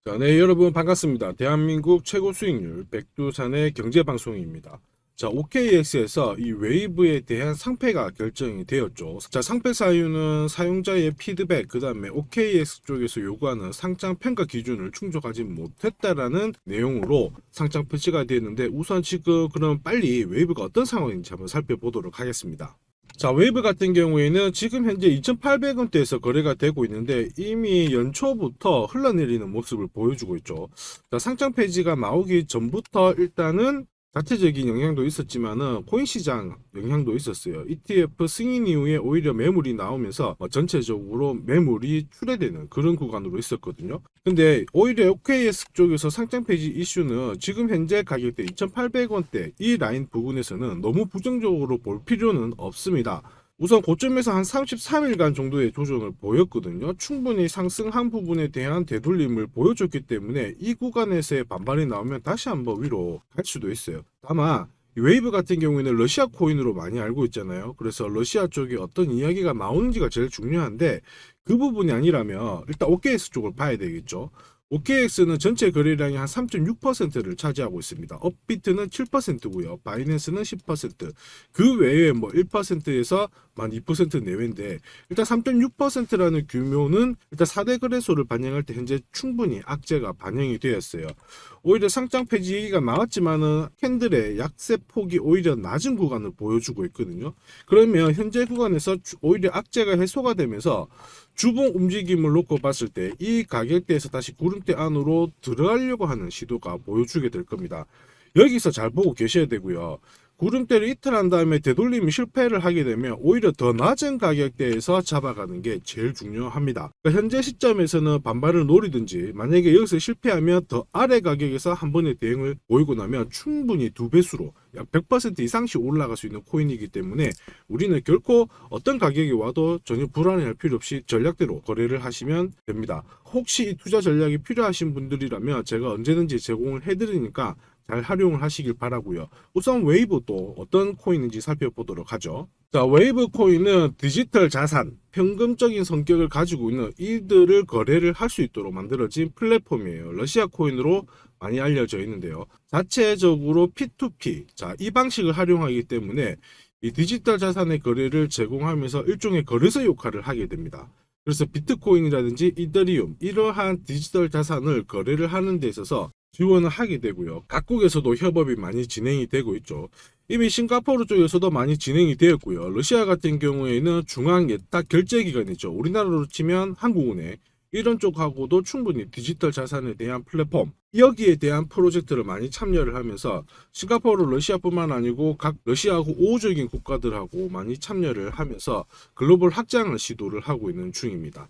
네, 여러분 반갑습니다. 대한민국 최고 수익률 백두산의 경제방송입니다. OKX에서 이 웨이브에 대한 상패가 결정이 되었죠. 상패 사유는 사용자의 피드백, 그 다음에 OKX 쪽에서 요구하는 상장 평가 기준을 충족하지 못했다라는 내용으로 상장 표시가 되었는데, 우선 지금 그럼 빨리 웨이브가 어떤 상황인지 한번 살펴보도록 하겠습니다. 웨이브 같은 경우에는 지금 현재 2,800원대에서 거래가 되고 있는데, 이미 연초부터 흘러내리는 모습을 보여주고 있죠. 상장 폐지가 나오기 전부터 일단은 자체적인 영향도 있었지만은 코인 시장 영향도 있었어요. ETF 승인 이후에 오히려 매물이 나오면서 전체적으로 매물이 출회되는 그런 구간으로 있었거든요. 근데 오히려 OKX 쪽에서 상장 폐지 이슈는 지금 현재 가격대 2,800원대 이 라인 부분에서는 너무 부정적으로 볼 필요는 없습니다. 우선 고점에서 한 33일간 정도의 조정을 보였거든요. 충분히 상승한 부분에 대한 되돌림을 보여줬기 때문에 이 구간에서의 반발이 나오면 다시 한번 위로 갈 수도 있어요. 다만 웨이브 같은 경우에는 러시아 코인으로 많이 알고 있잖아요. 그래서 러시아 쪽에 어떤 이야기가 나오는지가 제일 중요한데, 그 부분이 아니라면 일단 OKX 쪽을 봐야 되겠죠. OKX는 전체 거래량이 한 3.6%를 차지하고 있습니다. 업비트는 7%고요. 바이낸스는 10%. 그 외에 뭐 1%에서 만 2% 내외인데, 일단 3.6%라는 규모는 일단 4대 거래소를 반영할 때 현재 충분히 악재가 반영이 되었어요. 오히려 상장 폐지 얘기가 나왔지만은 캔들의 약세 폭이 오히려 낮은 구간을 보여주고 있거든요. 그러면 현재 구간에서 오히려 악재가 해소가 되면서 주봉 움직임을 놓고 봤을 때 이 가격대에서 다시 구름대 안으로 들어가려고 하는 시도가 보여주게 될 겁니다. 여기서 잘 보고 계셔야 되고요. 구름대를 이탈한 다음에 되돌림이 실패를 하게 되면 오히려 더 낮은 가격대에서 잡아가는 게 제일 중요합니다. 그러니까 현재 시점에서는 반발을 노리든지, 만약에 여기서 실패하면 더 아래 가격에서 한 번의 대응을 보이고 나면 충분히 두 배수로 약 100% 이상씩 올라갈 수 있는 코인이기 때문에 우리는 결코 어떤 가격이 와도 전혀 불안해할 필요 없이 전략대로 거래를 하시면 됩니다. 혹시 이 투자 전략이 필요하신 분들이라면 제가 언제든지 제공을 해드리니까 잘 활용을 하시길 바라고요. 우선 웨이브 또 어떤 코인인지 살펴보도록 하죠. 웨이브 코인은 디지털 자산, 현금적인 성격을 가지고 있는 이들을 거래를 할 수 있도록 만들어진 플랫폼이에요. 러시아 코인으로 많이 알려져 있는데요. 자체적으로 P2P, 이 방식을 활용하기 때문에 이 디지털 자산의 거래를 제공하면서 일종의 거래소 역할을 하게 됩니다. 그래서 비트코인이라든지 이더리움, 이러한 디지털 자산을 거래를 하는 데 있어서 지원을 하게 되고요. 각국에서도 협업이 많이 진행이 되고 있죠. 이미 싱가포르 쪽에서도 많이 진행이 되었고요. 러시아 같은 경우에는 중앙 예탁 결제기관이죠. 우리나라로 치면 한국은행, 이런 쪽하고도 충분히 디지털 자산에 대한 플랫폼, 여기에 대한 프로젝트를 많이 참여를 하면서 싱가포르, 러시아뿐만 아니고 각 러시아하고 우호적인 국가들하고 많이 참여를 하면서 글로벌 확장을 시도를 하고 있는 중입니다.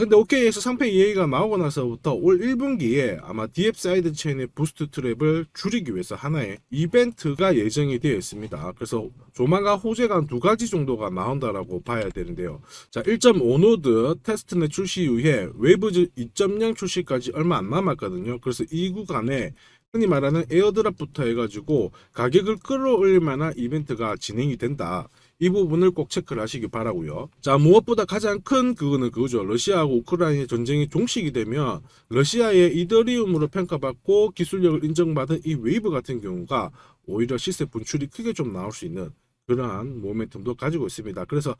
근데 OK에서 상패 이야기가 나오고 나서부터 올 1분기에 아마 DF 사이드 체인의 부스트 트랩을 줄이기 위해서 하나의 이벤트가 예정이 되어 있습니다. 그래서 조만간 호재가 한 두 가지 정도가 나온다라고 봐야 되는데요. 1.5노드 테스트넷 출시 이후에 웨이브즈 2.0 출시까지 얼마 안 남았거든요. 그래서 이 구간에 흔히 말하는 에어드랍부터 해가지고 가격을 끌어올릴 만한 이벤트가 진행이 된다. 이 부분을 꼭 체크를 하시기 바라고요. 무엇보다 가장 큰 그거는 그거죠. 러시아하고 우크라이나의 전쟁이 종식이 되면 러시아의 이더리움으로 평가받고 기술력을 인정받은 이 웨이브 같은 경우가 오히려 시세 분출이 크게 좀 나올 수 있는 그러한 모멘텀도 가지고 있습니다. 그래서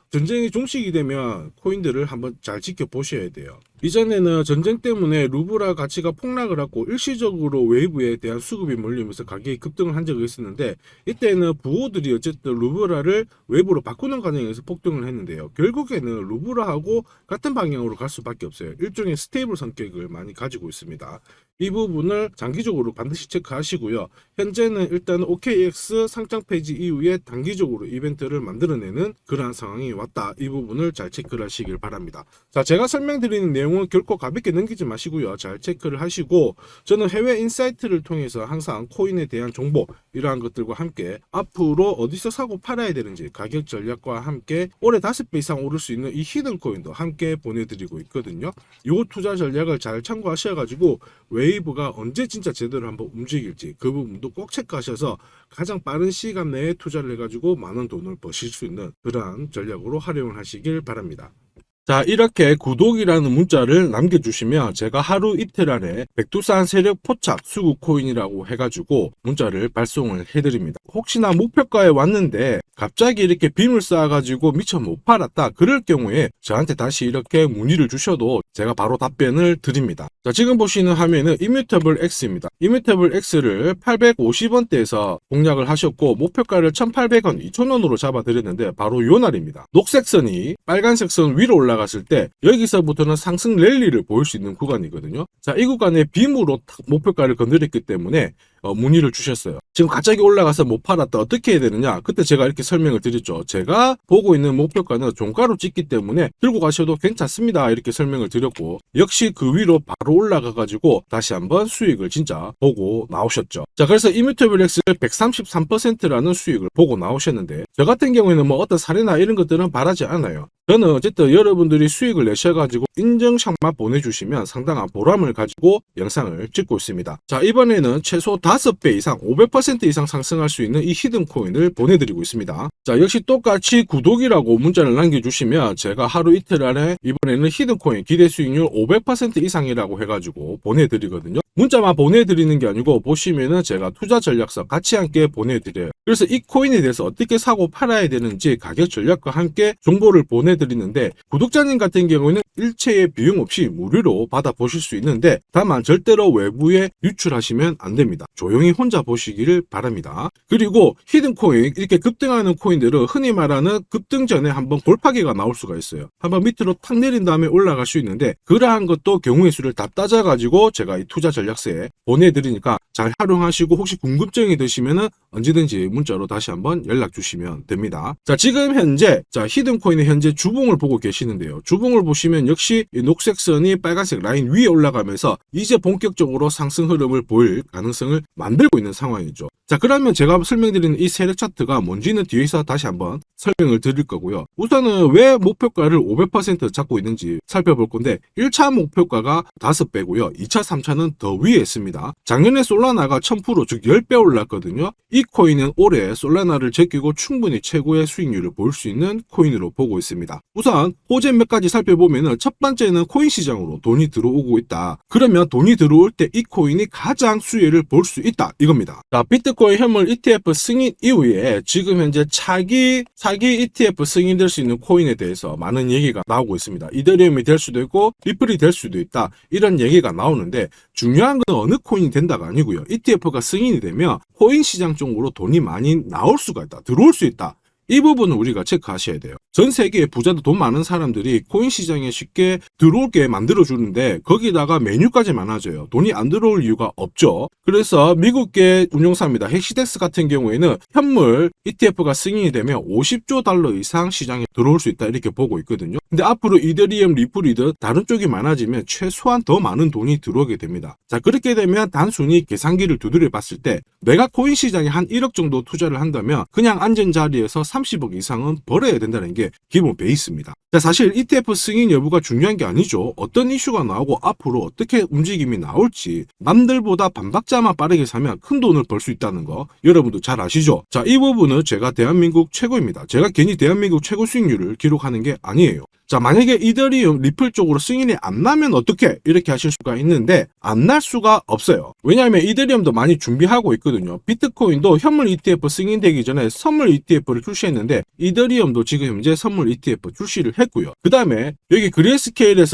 전쟁이 종식이 되면 코인들을 한번 잘 지켜보셔야 돼요. 이전에는 전쟁 때문에 루블화 가치가 폭락을 하고 일시적으로 웨이브에 대한 수급이 몰리면서 가격이 급등을 한 적이 있었는데, 이때는 부호들이 어쨌든 루블화를 웨이브로 바꾸는 과정에서 폭등을 했는데요. 결국에는 루블화하고 같은 방향으로 갈 수밖에 없어요. 일종의 스테이블 성격을 많이 가지고 있습니다. 이 부분을 장기적으로 반드시 체크하시고요. 현재는 일단 OKX 상장 폐지 이후에 단기적으로 이벤트를 만들어내는 그러한 상황이 왔다. 이 부분을 잘 체크를 하시길 바랍니다. 제가 설명드리는 내용은 결코 가볍게 넘기지 마시고요. 잘 체크를 하시고, 저는 해외 인사이트를 통해서 항상 코인에 대한 정보, 이러한 것들과 함께 앞으로 어디서 사고 팔아야 되는지 가격 전략과 함께 올해 5배 이상 오를 수 있는 이 히든 코인도 함께 보내드리고 있거든요. 이 투자 전략을 잘 참고하셔가지고 웨이브가 언제 진짜 제대로 한번 움직일지 그 부분도 꼭 체크하셔서 가장 빠른 시간 내에 투자를 해가지고 많은 돈을 버실 수 있는 그러한 전략으로 활용을 하시길 바랍니다. 자, 이렇게 구독이라는 문자를 남겨주시면 제가 하루 이틀 안에 백두산 세력 포착 수급 코인이라고 해가지고 문자를 발송을 해드립니다. 혹시나 목표가에 왔는데 갑자기 이렇게 빔을 쌓아가지고 미처 못 팔았다 그럴 경우에 저한테 다시 이렇게 문의를 주셔도 제가 바로 답변을 드립니다. 자, 지금 보시는 화면은 이뮤터블 X입니다. 이뮤터블 X를 850원대에서 공략을 하셨고 목표가를 1,800원, 2,000원으로 잡아드렸는데 바로 요 날입니다. 녹색 선이 빨간색 선 위로 올라갔을 때 여기서부터는 상승 랠리를 보일 수 있는 구간이거든요. 자, 이 구간에 빔으로 목표가를 건드렸기 때문에 문의를 주셨어요. 지금 갑자기 올라가서 못 팔았다 어떻게 해야 되느냐, 그때 제가 이렇게 설명을 드렸죠. 제가 보고 있는 목표가는 종가로 찍기 때문에 들고 가셔도 괜찮습니다 이렇게 설명을 드렸고, 역시 그 위로 바로 올라가 가지고 다시 한번 수익을 진짜 보고 나오셨죠. 자, 그래서 이뮤터블 X를 133%라는 수익을 보고 나오셨는데, 저 같은 경우에는 뭐 어떤 사례나 이런 것들은 바라지 않아요. 저는 어쨌든 여러분들이 수익을 내셔가지고 인증샷만 보내주시면 상당한 보람을 가지고 영상을 찍고 있습니다. 자, 이번에는 최소 5배 이상 500% 이상 상승할 수 있는 이 히든 코인을 보내드리고 있습니다. 자, 역시 똑같이 구독이라고 문자를 남겨주시면 제가 하루 이틀 안에 이번에는 히든 코인 기대 수익률 500% 이상이라고 해가지고 보내드리거든요. 문자만 보내드리는 게 아니고 보시면은 제가 투자 전략서 같이 함께 보내드려요. 그래서 이 코인에 대해서 어떻게 사고 팔아야 되는지 가격 전략과 함께 정보를 보내드리는데, 구독자님 같은 경우는 일체의 비용 없이 무료로 받아보실 수 있는데 다만 절대로 외부에 유출하시면 안 됩니다. 조용히 혼자 보시기를 바랍니다. 그리고 히든 코인, 이렇게 급등하는 코인들은 흔히 말하는 급등 전에 한번 골파기가 나올 수가 있어요. 한번 밑으로 탁 내린 다음에 올라갈 수 있는데, 그러한 것도 경우의 수를 다 따져가지고 제가 이 투자 전략서에 보내드리니까 잘 활용하시고, 혹시 궁금증이 드시면은 언제든지 문자로 다시 한번 연락 주시면 됩니다. 자, 지금 현재 히든 코인의 현재 주봉을 보고 계시는데요. 주봉을 보시면 역시 이 녹색 선이 빨간색 라인 위에 올라가면서 이제 본격적으로 상승 흐름을 보일 가능성을 만들고 있는 상황이죠. 자, 그러면 제가 설명드리는 이 세력 차트가 뭔지는 뒤에서 다시 한번 설명을 드릴 거고요. 우선은 왜 목표가를 500% 잡고 있는지 살펴볼 건데, 1차 목표가가 5배고요. 2차, 3차는 더 위에 있습니다. 작년에 솔라나가 1000%, 즉 10배 올랐거든요. 이 코인은 올해 솔라나를 제끼고 충분히 최고의 수익률을 볼 수 있는 코인으로 보고 있습니다. 우선 호재 몇 가지 살펴보면, 첫 번째는 코인 시장으로 돈이 들어오고 있다. 그러면 돈이 들어올 때 이 코인이 가장 수혜를 볼 수 있다 이겁니다. 자, 비트코인 현물 ETF 승인 이후에 지금 현재 사기 ETF 승인될 수 있는 코인에 대해서 많은 얘기가 나오고 있습니다. 이더리움이 될 수도 있고 리플이 될 수도 있다 이런 얘기가 나오는데, 중요한 건 어느 코인이 된다가 아니고요. ETF가 승인이 되면 코인 시장 쪽으로 돈이 많이 나올 수가 있다, 들어올 수 있다. 이 부분은 우리가 체크하셔야 돼요. 전 세계의 부자도 돈 많은 사람들이 코인 시장에 쉽게 들어오게 만들어주는데 거기다가 메뉴까지 많아져요. 돈이 안 들어올 이유가 없죠. 그래서 미국계 운용사입니다. 헥시덱스 같은 경우에는 현물 ETF가 승인이 되면 50조 달러 이상 시장에 들어올 수 있다 이렇게 보고 있거든요. 근데 앞으로 이더리움, 리플이든 다른 쪽이 많아지면 최소한 더 많은 돈이 들어오게 됩니다. 자, 그렇게 되면 단순히 계산기를 두드려 봤을 때 내가 코인 시장에 한 1억 정도 투자를 한다면 그냥 앉은 자리에서 30억 이상은 벌어야 된다는 게 기본 베이스입니다. 자, 사실 ETF 승인 여부가 중요한 게 아니죠. 어떤 이슈가 나오고 앞으로 어떻게 움직임이 나올지, 남들보다 반박자만 빠르게 사면 큰 돈을 벌 수 있다는 거 여러분도 잘 아시죠? 자, 이 부분은 제가 대한민국 최고입니다. 제가 괜히 대한민국 최고 수익률을 기록하는 게 아니에요. 자, 만약에 이더리움, 리플 쪽으로 승인이 안 나면 어떻게? 이렇게 하실 수가 있는데 안 날 수가 없어요. 왜냐하면 이더리움도 많이 준비하고 있거든요. 비트코인도 현물 ETF 승인되기 전에 선물 ETF를 출시했는데 이더리움도 지금 현재 선물 ETF 출시를 했고요. 그 다음에 여기 그레이스케일이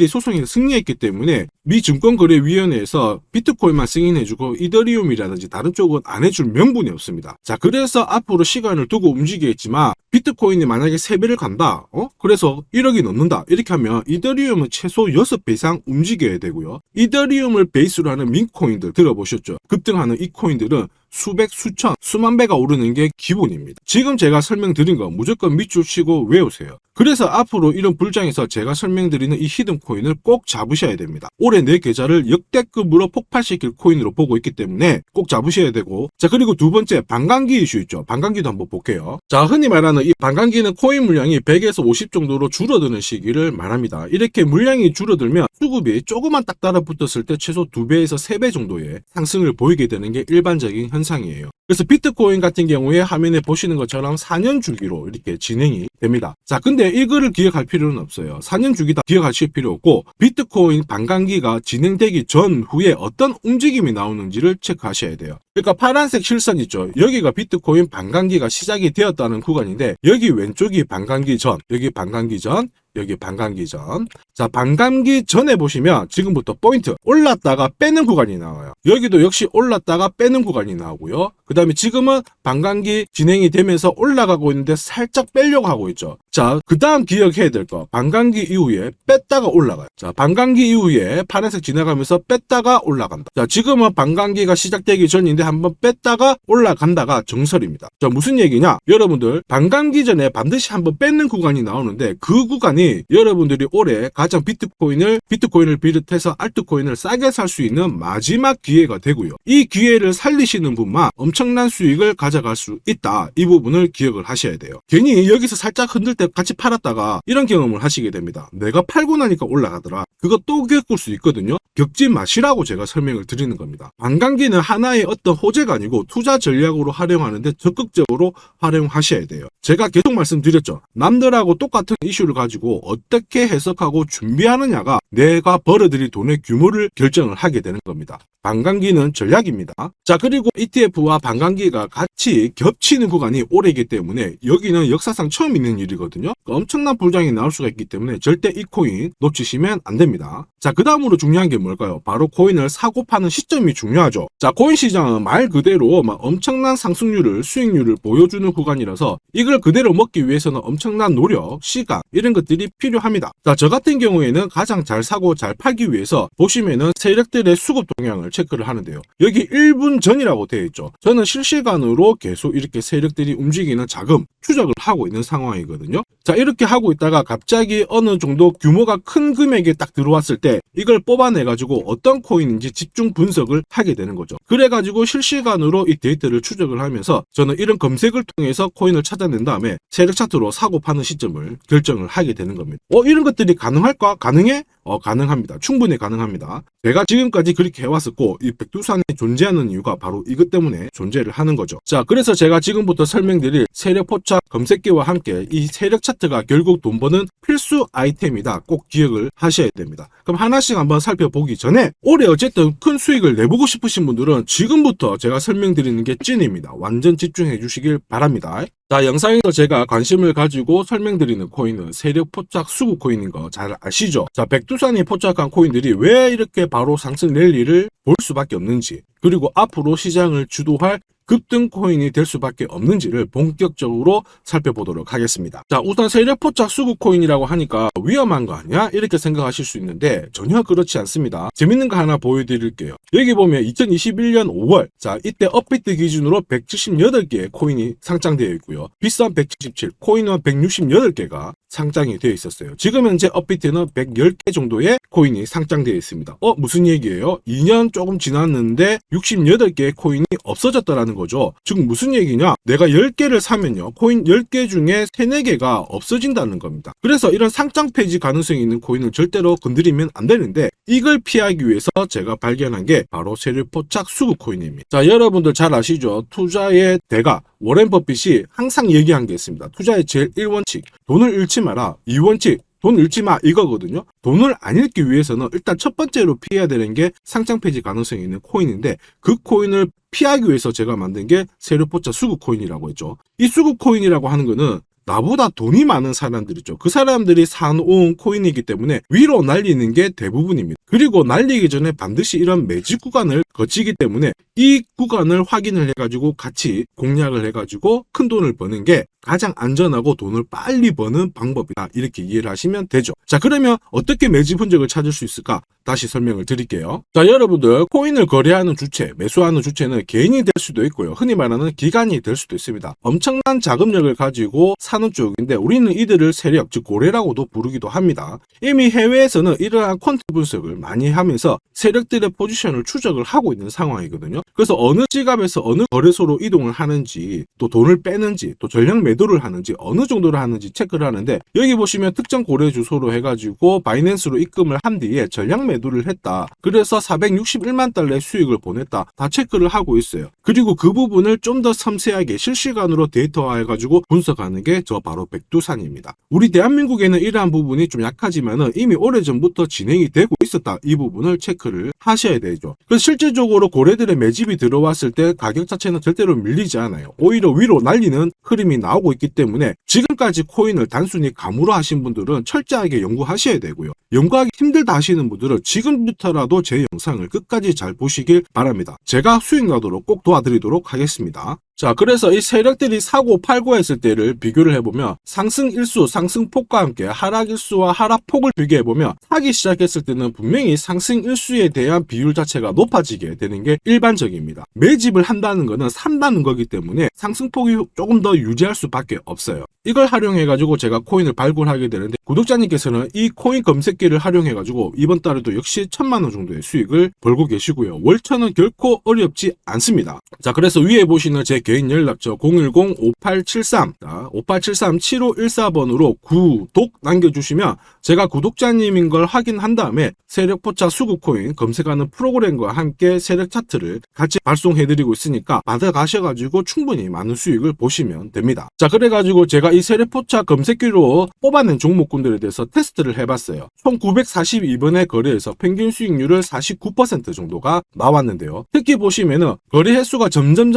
소송에서 승리했기 때문에 미 증권거래위원회에서 비트코인만 승인해주고 이더리움이라든지 다른 쪽은 안 해줄 명분이 없습니다. 자, 그래서 앞으로 시간을 두고 움직이겠지만 비트코인이 만약에 3배를 간다. 그래서 1억이 넘는다. 이렇게 하면 이더리움은 최소 6배 이상 움직여야 되고요. 이더리움을 베이스로 하는 민코인들 들어보셨죠? 급등하는 이 코인들은 수백, 수천, 수만 배가 오르는 게 기본입니다. 지금 제가 설명드린 거 무조건 밑줄 치고 외우세요. 그래서 앞으로 이런 불장에서 제가 설명드리는 이 히든 코인을 꼭 잡으셔야 됩니다. 올해 내 계좌를 역대급으로 폭발시킬 코인으로 보고 있기 때문에 꼭 잡으셔야 되고, 자, 그리고 두 번째 반감기 이슈 있죠. 반감기도 한번 볼게요. 자, 흔히 말하는 이 반감기는 코인 물량이 100에서 50 정도로 줄어드는 시기를 말합니다. 이렇게 물량이 줄어들면 수급이 조금만 딱 달라붙었을 때 최소 2배에서 3배 정도의 상승을 보이게 되는 게 일반적인 현상이에요. 그래서 비트코인 같은 경우에 화면에 보시는 것처럼 4년 주기로 이렇게 진행이 됩니다. 자, 근데 이거를 기억할 필요는 없어요. 4년 주기다 기억하실 필요 없고 비트코인 반감기가 진행되기 전후에 어떤 움직임이 나오는지를 체크하셔야 돼요. 그러니까 파란색 실선 있죠. 여기가 비트코인 반감기가 시작이 되었다는 구간인데 여기 왼쪽이 반감기 전, 여기 반감기 전, 여기 반감기 전. 자, 반감기 전에 보시면 지금부터 포인트 올랐다가 빼는 구간이 나와요. 여기도 역시 올랐다가 빼는 구간이 나오고요. 그 다음에 지금은 반감기 진행이 되면서 올라가고 있는데 살짝 빼려고 하고 있죠. 자, 그 다음 기억해야 될 거, 반감기 이후에 뺐다가 올라가요. 자, 반감기 이후에 파란색 지나가면서 뺐다가 올라간다. 자, 지금은 반감기가 시작되기 전인데 한번 뺐다가 올라간다가 정설입니다. 자, 무슨 얘기냐? 여러분들 반감기 전에 반드시 한번 뺏는 구간이 나오는데 그 구간이 여러분들이 올해 가장 비트코인을 비롯해서 알트코인을 싸게 살 수 있는 마지막 기회가 되고요. 이 기회를 살리시는 분만 엄청난 수익을 가져갈 수 있다. 이 부분을 기억을 하셔야 돼요. 괜히 여기서 살짝 흔들 때 같이 팔았다가 이런 경험을 하시게 됩니다. 내가 팔고 나니까 올라가더라. 그거 또 겪을 수 있거든요. 겪지 마시라고 제가 설명을 드리는 겁니다. 반감기는 하나의 어떤 호재가 아니고 투자 전략으로 활용하는데 적극적으로 활용하셔야 돼요. 제가 계속 말씀드렸죠. 남들하고 똑같은 이슈를 가지고 어떻게 해석하고 준비하느냐가 내가 벌어들일 돈의 규모를 결정을 하게 되는 겁니다. 반감기는 전략입니다. 자, 그리고 ETF와 반감기가 같이 겹치는 구간이 올해이기 때문에 여기는 역사상 처음 있는 일이거든요. 엄청난 불장이 나올 수가 있기 때문에 절대 이 코인 놓치시면 안 됩니다. 자, 그 다음으로 중요한 게 뭘까요? 바로 코인을 사고 파는 시점이 중요하죠. 자, 코인 시장은 말 그대로 엄청난 상승률을, 수익률을 보여주는 구간이라서 이걸 그대로 먹기 위해서는 엄청난 노력, 시간 이런 것들이 필요합니다. 자, 저 같은 경우에는 가장 잘 사고 잘 팔기 위해서 보시면은 세력들의 수급 동향을 체크를 하는데요. 여기 1분 전이라고 되어 있죠. 저는 실시간으로 계속 이렇게 세력들이 움직이는 자금 추적을 하고 있는 상황이거든요. 자, 이렇게 하고 있다가 갑자기 어느 정도 규모가 큰 금액이 딱 들어왔을 때 이걸 뽑아내가지고 어떤 코인인지 집중 분석을 하게 되는 거죠. 그래가지고 실시간으로 이 데이터를 추적을 하면서 저는 이런 검색을 통해서 코인을 찾아낸 다음에 세력 차트로 사고 파는 시점을 결정을 하게 되는 겁니다. 이런 것들이 가능할까? 가능해? 가능합니다. 충분히 가능합니다. 제가 지금까지 그렇게 해왔었고 이 백두산이 존재하는 이유가 바로 이것 때문에 존재를 하는 거죠. 자, 그래서 제가 지금부터 설명드릴 세력 포착 검색기와 함께 이 세력 차트가 결국 돈 버는 필수 아이템이다. 꼭 기억을 하셔야 됩니다. 그럼 하나씩 한번 살펴보기 전에 올해 어쨌든 큰 수익을 내보고 싶으신 분들은 지금부터 제가 설명드리는 게 찐입니다. 완전 집중해 주시길 바랍니다. 자, 영상에서 제가 관심을 가지고 설명드리는 코인은 세력 포착 수급 코인인 거 잘 아시죠? 자, 백두산이 포착한 코인들이 왜 이렇게 바로 상승 랠리를 볼 수밖에 없는지, 그리고 앞으로 시장을 주도할 급등 코인이 될 수밖에 없는지를 본격적으로 살펴보도록 하겠습니다. 자, 우선 세력 포착 수급 코인이라고 하니까 위험한 거 아니야? 이렇게 생각하실 수 있는데 전혀 그렇지 않습니다. 재밌는 거 하나 보여드릴게요. 여기 보면 2021년 5월, 자, 이때 업비트 기준으로 178개의 코인이 상장되어 있고요. 빗썸 177, 코인원 168개가 상장이 되어 있었어요. 지금 현재 업비트는 110개 정도의 코인이 상장되어 있습니다. 무슨 얘기예요? 2년 조금 지났는데 68개의 코인이 없어졌다라는 거죠. 즉 무슨 얘기냐? 내가 10개를 사면요, 코인 10개 중에 3, 4개가 없어진다는 겁니다. 그래서 이런 상장 폐지 가능성이 있는 코인은 절대로 건드리면 안 되는데 이걸 피하기 위해서 제가 발견한 게 바로 세력 포착 수급 코인입니다. 자, 여러분들 잘 아시죠? 투자의 대가 워렌 버핏이 항상 얘기한 게 있습니다. 투자의 제일 1원칙, 돈을 잃지 마라. 2원칙, 돈 잃지 마, 이거거든요. 돈을 안 잃기 위해서는 일단 첫 번째로 피해야 되는 게 상장 폐지 가능성이 있는 코인인데 그 코인을 피하기 위해서 제가 만든 게 세력 포착 수급 코인이라고 했죠. 이 수급 코인이라고 하는 거는 나보다 돈이 많은 사람들이죠. 그 사람들이 사놓은 코인이기 때문에 위로 날리는 게 대부분입니다. 그리고 날리기 전에 반드시 이런 매집 구간을 거치기 때문에 이 구간을 확인을 해가지고 같이 공략을 해가지고 큰 돈을 버는 게 가장 안전하고 돈을 빨리 버는 방법이다. 이렇게 이해를 하시면 되죠. 자, 그러면 어떻게 매집 흔적을 찾을 수 있을까? 다시 설명을 드릴게요. 자, 여러분들 코인을 거래하는 주체, 매수하는 주체는 개인이 될 수도 있고요. 흔히 말하는 기관이 될 수도 있습니다. 엄청난 자금력을 가지고 사는 쪽인데 우리는 이들을 세력, 즉 고래라고도 부르기도 합니다. 이미 해외에서는 이러한 퀀트 분석을 많이 하면서 세력들의 포지션을 추적을 하고 있는 상황이거든요. 그래서 어느 지갑에서 어느 거래소로 이동을 하는지, 또 돈을 빼는지, 또 전량 매도를 하는지, 어느 정도를 하는지 체크를 하는데, 여기 보시면 특정 거래 주소로 해가지고 바이낸스로 입금을 한 뒤에 전량 매도를 했다, 그래서 461만 달러의 수익을 보냈다, 다 체크를 하고 있어요. 그리고 그 부분을 좀 더 섬세하게 실시간으로 데이터화해가지고 분석하는 게 저 바로 백두산입니다. 우리 대한민국에는 이러한 부분이 좀 약하지만은 이미 오래전부터 진행이 되고 있었다, 이 부분을 체크를 하셔야 되죠. 그래서 실질적으로 고래들의 매집이 들어왔을 때 가격 자체는 절대로 밀리지 않아요. 오히려 위로 날리는 흐름이 나오고 있기 때문에 지금까지 코인을 단순히 감으로 하신 분들은 철저하게 연구하셔야 되고요. 연구하기 힘들다 하시는 분들은 지금부터라도 제 영상을 끝까지 잘 보시길 바랍니다. 제가 수익 나도록 꼭 도와드리도록 하겠습니다. 자, 그래서 이 세력들이 사고 팔고 했을 때를 비교를 해보면 상승 일수, 상승폭과 함께 하락 일수와 하락폭을 비교해보면 사기 시작했을 때는 분명히 상승 일수에 대한 비율 자체가 높아지게 되는 게 일반적입니다. 매집을 한다는 것은 산다는 거기 때문에 상승폭이 조금 더 유지할 수밖에 없어요. 이걸 활용해가지고 제가 코인을 발굴하게 되는데, 구독자님께서는 이 코인 검색기를 활용해가지고 이번 달에도 역시 1000만원 정도의 수익을 벌고 계시고요. 월천은 결코 어렵지 않습니다. 자, 그래서 위에 보시는 제 개인 연락처 010-5873-7514번으로 구독 남겨주시면 제가 구독자님인 걸 확인한 다음에 세력포차 수급코인 검색하는 프로그램과 함께 세력 차트를 같이 발송해드리고 있으니까 받아가셔가지고 충분히 많은 수익을 보시면 됩니다. 자, 그래가지고 제가 이 세력포차 검색기로 뽑아낸 종목군들에 대해서 테스트를 해봤어요. 총 942번의 거래에서 평균 수익률을 49% 정도가 나왔는데요. 특히 보시면은 거래 횟수가 점점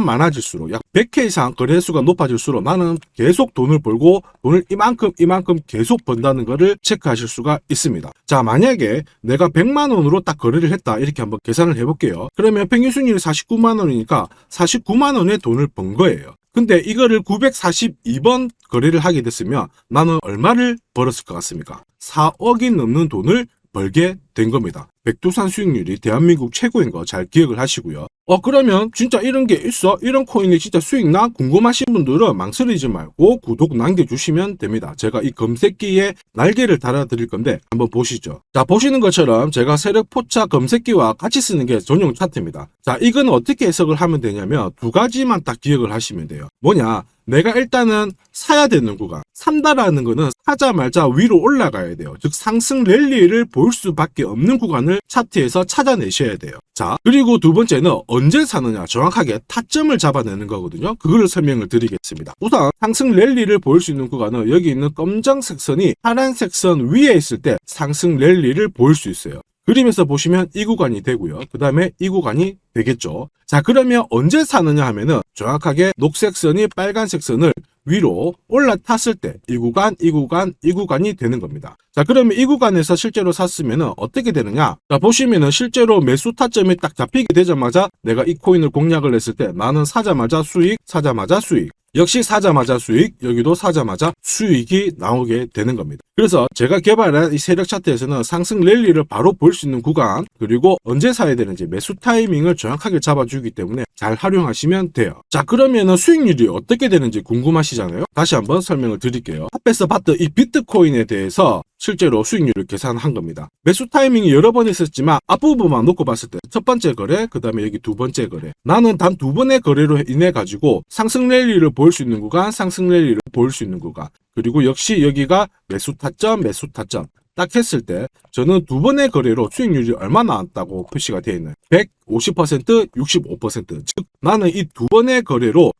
많아질수록 약 100회 이상 거래 횟수가 높아질수록 나는 계속 돈을 벌고 돈을 이만큼 계속 번다는 거를 체크하실 수가 있습니다. 자, 만약에 내가 100만원으로 딱 거래를 했다, 이렇게 한번 계산을 해볼게요. 그러면 평균 수익률이 49만원이니까 49만원의 돈을 번 거예요. 근데 이거를 942번 거래를 하게 됐으면 나는 얼마를 벌었을 것 같습니까? 4억이 넘는 돈을 벌게 된 겁니다. 백두산 수익률이 대한민국 최고인 거 잘 기억을 하시고요. 그러면 진짜 이런 게 있어? 이런 코인이 진짜 수익 나? 궁금하신 분들은 망설이지 말고 구독 남겨주시면 됩니다. 제가 이 검색기에 날개를 달아드릴 건데 한번 보시죠. 자, 보시는 것처럼 제가 세력포차 검색기와 같이 쓰는 게 전용 차트입니다. 자, 이건 어떻게 해석을 하면 되냐면 두 가지만 딱 기억을 하시면 돼요. 뭐냐? 내가 일단은 사야 되는 구간, 산다라는 거는 사자마자 위로 올라가야 돼요. 즉 상승 랠리를 볼 수밖에 없는 구간을 차트에서 찾아내셔야 돼요. 자, 그리고 두 번째는 언제 사느냐, 정확하게 타점을 잡아내는 거거든요. 그걸 설명을 드리겠습니다. 우선 상승 랠리를 볼 수 있는 구간은 여기 있는 검정색 선이 파란색 선 위에 있을 때 상승 랠리를 볼 수 있어요. 그림에서 보시면 이 구간이 되고요. 그 다음에 이 구간이 되겠죠. 자, 그러면 언제 사느냐 하면은 정확하게 녹색 선이 빨간색 선을 위로 올라탔을 때 이 구간이 되는 겁니다. 자, 그러면 이 구간에서 실제로 샀으면은 어떻게 되느냐? 자, 보시면은 실제로 매수 타점이 딱 잡히게 되자마자 내가 이 코인을 공략을 했을 때 나는 사자마자 수익, 사자마자 수익. 역시 사자마자 수익, 여기도 사자마자 수익이 나오게 되는 겁니다. 그래서 제가 개발한 이 세력 차트에서는 상승 랠리를 바로 볼 수 있는 구간, 그리고 언제 사야 되는지 매수 타이밍을 정확하게 잡아주기 때문에 잘 활용하시면 돼요. 자, 그러면은 수익률이 어떻게 되는지 궁금하시잖아요. 다시 한번 설명을 드릴게요. 앞에서 봤던 이 비트코인에 대해서 실제로 수익률을 계산한 겁니다. 매수 타이밍이 여러 번 있었지만 앞부분만 놓고 봤을 때 첫 번째 거래, 그 다음에 여기 두 번째 거래, 나는 단 두 번의 거래로 인해 가지고 상승 랠리를 볼 수 있는 구간, 상승 랠리를 볼 수 있는 구간, 그리고 역시 여기가 매수 타점 딱 했을 때 저는 두 번의 거래로 수익률이 얼마 나왔다고 표시가 되어 있나요? 150%, 65%. 즉 나는 이 두 번의 거래로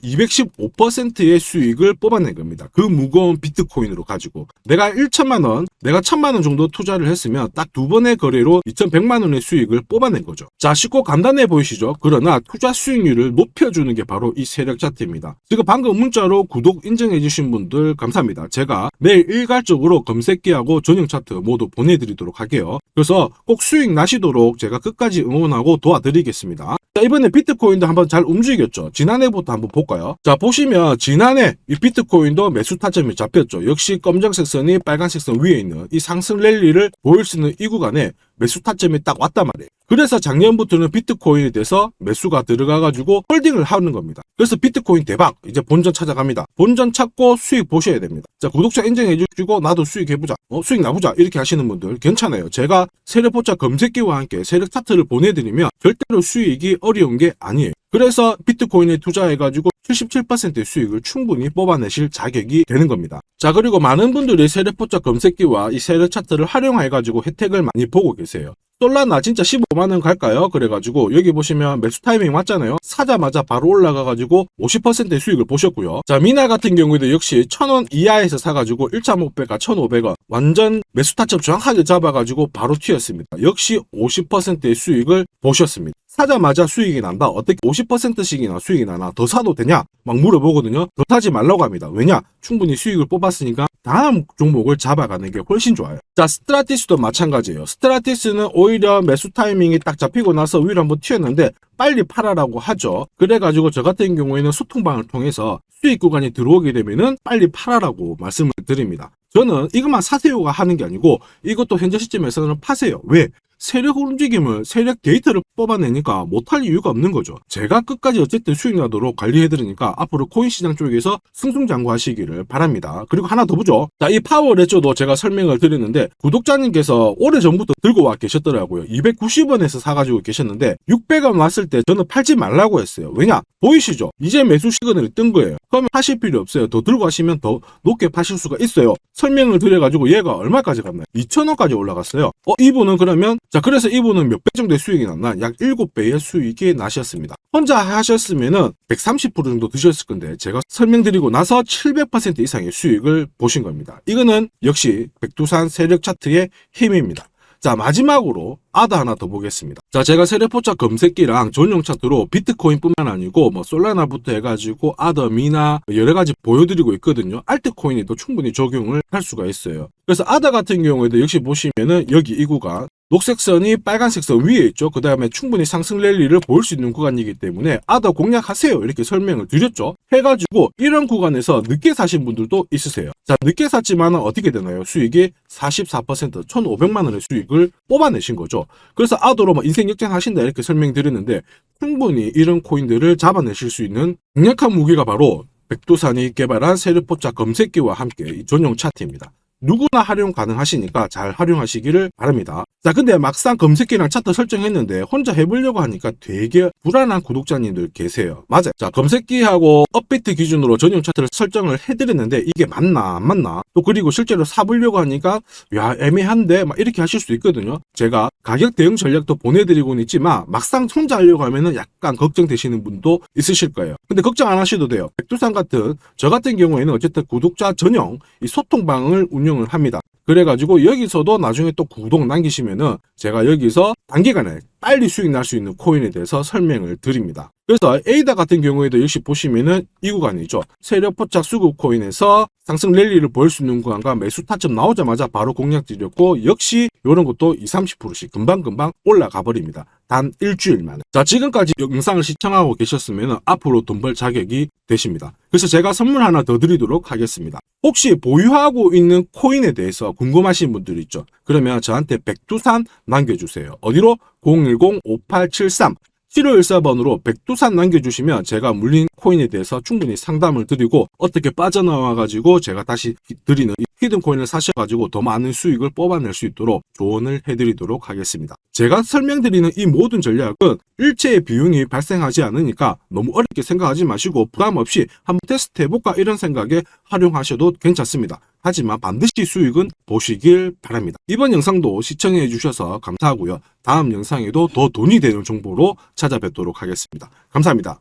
215%의 수익을 뽑아낸 겁니다. 그 무거운 비트코인으로 가지고 내가 1천만 원, 내가 1000만 원 정도 투자를 했으면 딱 두 번의 거래로 2100만 원의 수익을 뽑아낸 거죠. 자, 쉽고 간단해 보이시죠? 그러나 투자 수익률을 높여주는 게 바로 이 세력 차트입니다. 지금 방금 문자로 구독 인정해 주신 분들 감사합니다. 제가 내일 일괄적으로 검색기하고 전용 차트 모두 보내드리도록 할게요. 그래서 꼭 수익 나시도록 제가 끝까지 응원하고 도와드리겠습니다. 자, 이번에 비트코인도 한번 잘 움직였죠. 지난해부터 한번 볼까요? 자, 보시면 지난해 이 비트코인도 매수 타점이 잡혔죠. 역시 검정색 선이 빨간색 선 위에 있는 이 상승 랠리를 보일 수 있는 이 구간에 매수 타점이 딱 왔단 말이에요. 그래서 작년부터는 비트코인에 대해서 매수가 들어가가지고 홀딩을 하는 겁니다. 그래서 비트코인 대박, 이제 본전 찾아갑니다. 본전 찾고 수익 보셔야 됩니다. 자, 구독자 인정해 주시고 나도 수익 해보자, 수익 나보자 이렇게 하시는 분들 괜찮아요. 제가 세력포착 검색기와 함께 세력 차트를 보내드리면 절대로 수익이 어려운 게 아니에요. 그래서 비트코인에 투자해가지고 77%의 수익을 충분히 뽑아내실 자격이 되는 겁니다. 자, 그리고 많은 분들이 세력포착 검색기와 이 세력 차트를 활용해가지고 혜택을 많이 보고 계세요. 솔라나 진짜 15만원 갈까요? 그래가지고 여기 보시면 매수 타이밍 왔잖아요. 사자마자 바로 올라가가지고 50%의 수익을 보셨고요. 자, 미나 같은 경우에도 역시 1000원 이하에서 사가지고 1차 목표가 1500원 완전 매수 타점 정확하게 잡아가지고 바로 튀었습니다. 역시 50%의 수익을 보셨습니다. 사자마자 수익이 난다. 어떻게 50%씩이나 수익이 나나? 더 사도 되냐? 막 물어보거든요. 더 사지 말라고 합니다. 왜냐? 충분히 수익을 뽑았으니까 다음 종목을 잡아가는 게 훨씬 좋아요. 자, 스트라티스도 마찬가지예요. 스트라티스는 오히려 매수 타이밍이 딱 잡히고 나서 위로 한번 튀었는데 빨리 팔아라고 하죠. 그래가지고 저 같은 경우에는 소통방을 통해서 수익 구간이 들어오게 되면은 빨리 팔아라고 말씀을 드립니다. 저는 이것만 사세요가 하는 게 아니고 이것도 현재 시점에서는 파세요. 왜? 세력 움직임을, 세력 데이터를 뽑아내니까 못할 이유가 없는 거죠. 제가 끝까지 어쨌든 수익 나도록 관리해드리니까 앞으로 코인 시장 쪽에서 승승장구하시기를 바랍니다. 그리고 하나 더 보죠. 자, 이 파워레저도 제가 설명을 드렸는데 구독자님께서 오래전부터 들고 와 계셨더라고요. 290원에서 사가지고 계셨는데 600원 왔을 때 저는 팔지 말라고 했어요. 왜냐? 보이시죠? 이제 매수 시그널이 뜬 거예요. 그러면 하실 필요 없어요. 더 들고 가시면 더 높게 파실 수가 있어요. 설명을 드려가지고 얘가 얼마까지 갔나요? 2,000원까지 올라갔어요. 이분은 그러면 자, 그래서 이분은 몇 배 정도의 수익이 났나? 약 7배의 수익이 나셨습니다. 혼자 하셨으면은 130% 정도 드셨을 건데 제가 설명드리고 나서 700% 이상의 수익을 보신 겁니다. 이거는 역시 백두산 세력 차트의 힘입니다. 자, 마지막으로 아더 하나 더 보겠습니다. 자, 제가 세력포착 검색기랑 전용 차트로 비트코인뿐만 아니고 뭐 솔라나부터 해가지고 아더, 미나 여러 가지 보여드리고 있거든요. 알트코인에도 충분히 적용을 할 수가 있어요. 그래서 아더 같은 경우에도 역시 보시면은 여기 이 구간 녹색 선이 빨간색 선 위에 있죠. 그 다음에 충분히 상승 랠리를 보일 수 있는 구간이기 때문에 아더 공략하세요 이렇게 설명을 드렸죠. 해가지고 이런 구간에서 늦게 사신 분들도 있으세요. 자, 늦게 샀지만 어떻게 되나요? 수익이 44% 1,500만 원의 수익을 뽑아내신 거죠. 그래서 아더로 뭐 인생 역전하신다 이렇게 설명드렸는데 충분히 이런 코인들을 잡아내실 수 있는 강력한 무기가 바로 백두산이 개발한 세력포착 검색기와 함께 이 전용 차트입니다. 누구나 활용 가능하시니까 잘 활용하시기를 바랍니다. 자, 근데 막상 검색기랑 차트 설정했는데 혼자 해보려고 하니까 되게 불안한 구독자님들 계세요. 맞아요. 자, 검색기하고 업비트 기준으로 전용 차트를 설정을 해드렸는데 이게 맞나 안 맞나? 또 그리고 실제로 사보려고 하니까 야, 애매한데 막 이렇게 하실 수 있거든요. 제가 가격 대응 전략도 보내드리고는 있지만 막상 혼자 하려고 하면은 약간 걱정되시는 분도 있으실 거예요. 근데 걱정 안 하셔도 돼요. 백두산 같은 저 같은 경우에는 어쨌든 구독자 전용 이 소통방을 운영을 합니다. 그래가지고 여기서도 나중에 또 구독 남기시면은 제가 여기서 단기간에 빨리 수익 날 수 있는 코인에 대해서 설명을 드립니다. 그래서 에이다 같은 경우에도 역시 보시면은 이 구간이죠. 세력포착 수급 코인에서 상승 랠리를 보일 수 있는 구간과 매수 타점 나오자마자 바로 공략 드렸고 역시 이런 것도 20-30%씩 금방금방 올라가 버립니다. 단 일주일 만에. 자, 지금까지 영상을 시청하고 계셨으면 앞으로 돈 벌 자격이 되십니다. 그래서 제가 선물 하나 더 드리도록 하겠습니다. 혹시 보유하고 있는 코인에 대해서 궁금하신 분들 있죠? 그러면 저한테 백두산 남겨주세요. 어디로? 010-5873 7514번으로 백두산 남겨주시면 제가 물린 코인에 대해서 충분히 상담을 드리고 어떻게 빠져나와가지고 제가 다시 드리는 히든 코인을 사셔가지고 더 많은 수익을 뽑아낼 수 있도록 조언을 해드리도록 하겠습니다. 제가 설명드리는 이 모든 전략은 일체의 비용이 발생하지 않으니까 너무 어렵게 생각하지 마시고 부담 없이 한번 테스트 해볼까 이런 생각에 활용하셔도 괜찮습니다. 하지만 반드시 수익은 보시길 바랍니다. 이번 영상도 시청해 주셔서 감사하고요. 다음 영상에도 더 돈이 되는 정보로 찾아뵙도록 하겠습니다. 감사합니다.